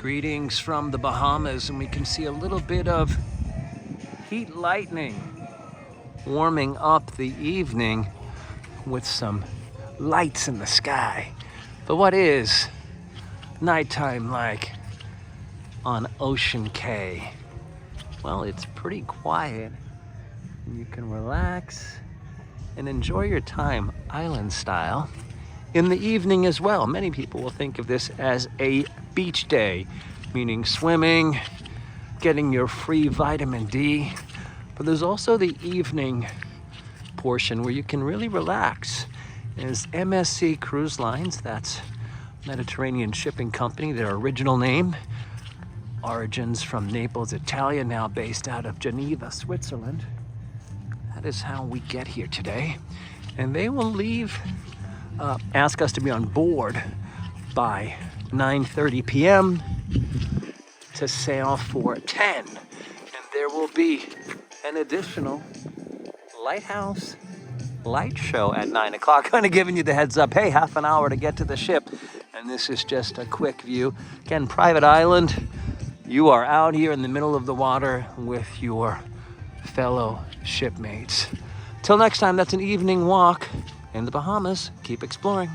Greetings from the Bahamas, and we can see a little bit of heat lightning warming up the evening with some lights in the sky. But what is nighttime like on Ocean Cay? Well, it's pretty quiet, and you can relax and enjoy your time island style in the evening as well. Many people will think of this as a beach day, meaning swimming, getting your free vitamin D. But there's also the evening portion where you can really relax. As MSC Cruise Lines, that's Mediterranean shipping company, their original name, origins from Naples, Italia, now based out of Geneva, Switzerland. That is how we get here today. And they will leave, ask us to be on board by 9:30 p.m. to sail for 10. And there will be an additional lighthouse light show at 9 o'clock. Kind of giving you the heads up, hey, half an hour to get to the ship. And this is just a quick view. Again, private island. You are out here in the middle of the water with your fellow shipmates. Till next time, that's an evening walk in the Bahamas. Keep exploring.